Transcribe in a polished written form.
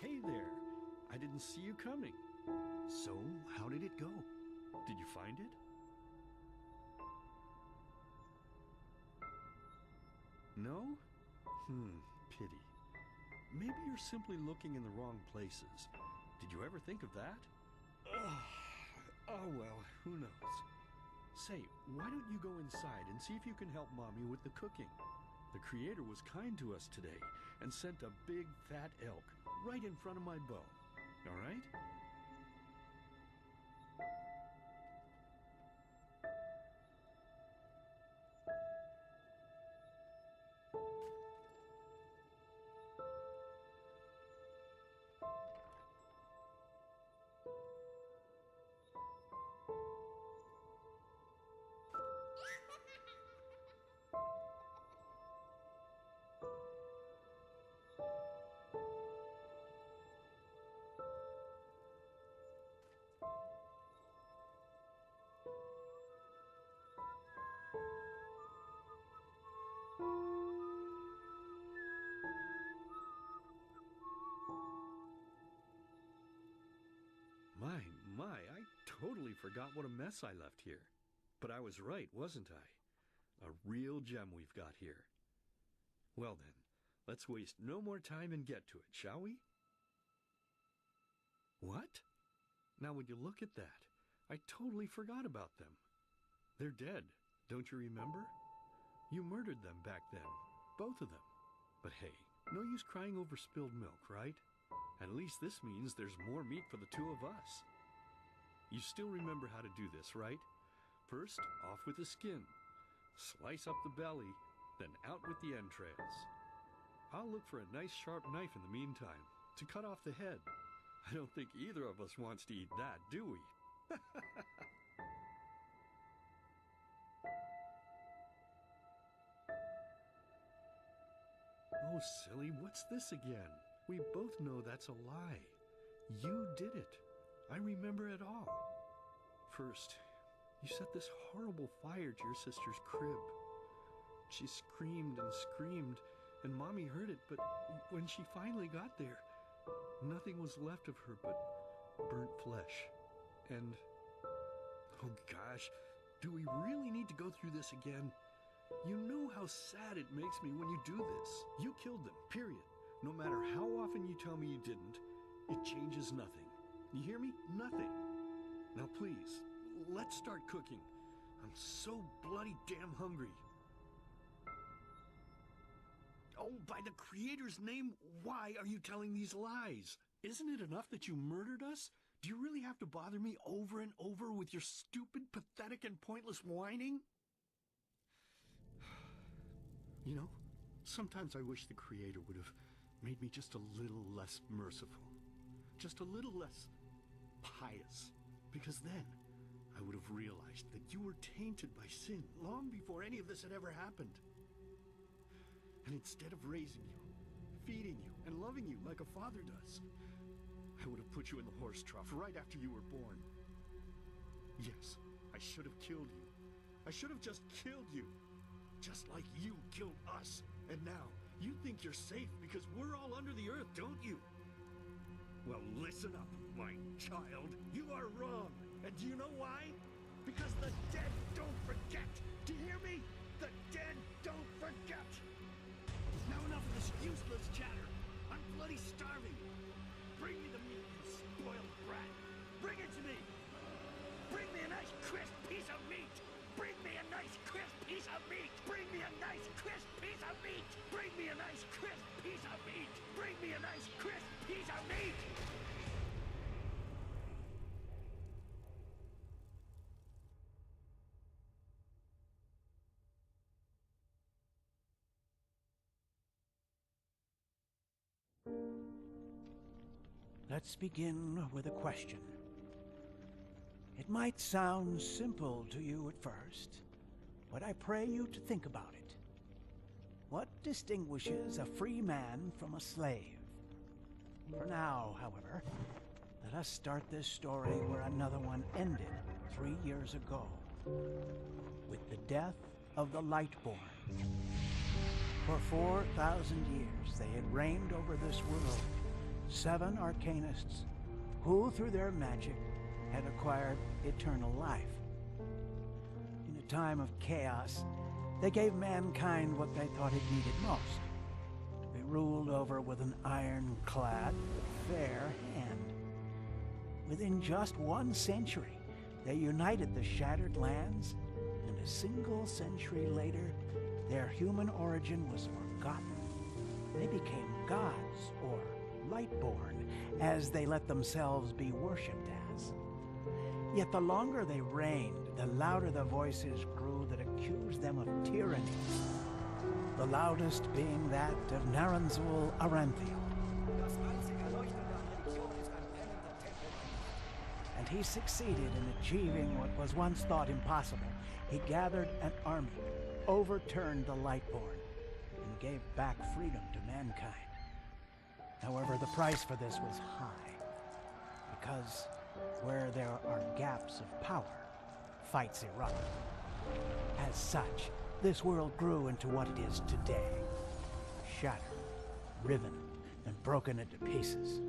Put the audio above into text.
hey there. I didn't see you coming. So, how did it go? Did you find it? No? Pity. Maybe you're simply looking in the wrong places. Did you ever think of that? Oh well, who knows? Say, why don't you go inside and see if you can help Mommy with the cooking? The Creator was kind to us today and sent a big fat elk right in front of my bow. All right? My, I totally forgot what a mess I left here. But I was right, wasn't I? A real gem we've got here. Well then, let's waste no more time and get to it, shall we? What? Now would you look at that? I totally forgot about them. They're dead, don't you remember? You murdered them back then, both of them. But hey, no use crying over spilled milk, right? At least this means there's more meat for the two of us. You still remember how to do this, right? First, off with the skin. Slice up the belly, then out with the entrails. I'll look for a nice sharp knife in the meantime, to cut off the head. I don't think either of us wants to eat that, do we? Oh, silly, what's this again? We both know that's a lie. You did it. I remember it all. First, you set this horrible fire to your sister's crib. She screamed and screamed, and Mommy heard it, but when she finally got there, nothing was left of her but burnt flesh. And, oh gosh, do we really need to go through this again? You know how sad it makes me when you do this. You killed them, period. No matter how often you tell me you didn't, it changes nothing. You hear me? Nothing. Now please, let's start cooking. I'm so bloody damn hungry. Oh, by the Creator's name, why are you telling these lies? Isn't it enough that you murdered us? Do you really have to bother me over and over with your stupid, pathetic, and pointless whining? You know, sometimes I wish the Creator would have made me just a little less merciful. Just a little less pious. Because then I would have realized that you were tainted by sin long before any of this had ever happened. And instead of raising you, feeding you, and loving you like a father does, I would have put you in the horse trough right after you were born. Yes, I should have killed you. I should have just killed you. Just like you killed us. And now, you think you're safe because we're all under the earth, don't you? Well, listen up, my child. You are wrong. And do you know why? Because the dead don't forget. Do you hear me? The dead don't forget. Now enough of this useless chatter. I'm bloody starving. Bring me the meat, you spoiled brat. Bring it to me. Bring me a nice crisp piece of meat. Bring me a nice crisp piece of meat. Bring me a nice crisp piece of meat. Bring me a nice crisp piece of meat. Bring me a nice crisp piece of meat. Let's begin with a question. It might sound simple to you at first, but I pray you to think about it. What distinguishes a free man from a slave? For now, however, let us start this story where another one ended 3 years ago, with the death of the Lightborn. For 4,000 years they had reigned over this world, 7 arcanists who, through their magic, had acquired eternal life. In a time of chaos, they gave mankind what they thought it needed most. They ruled over with an ironclad, fair hand. Within just 1 century, they united the shattered lands, and a single century later, their human origin was forgotten. They became gods, or Lightborn, as they let themselves be worshipped as. Yet the longer they reigned, the louder the voices grew that accused them of tyranny. The loudest being that of Naranzul Aranthiel. And he succeeded in achieving what was once thought impossible. He gathered an army, overturned the Lightborn, and gave back freedom to mankind. However, the price for this was high, because where there are gaps of power, fights erupt. As such, this world grew into what it is today, shattered, riven, and broken into pieces.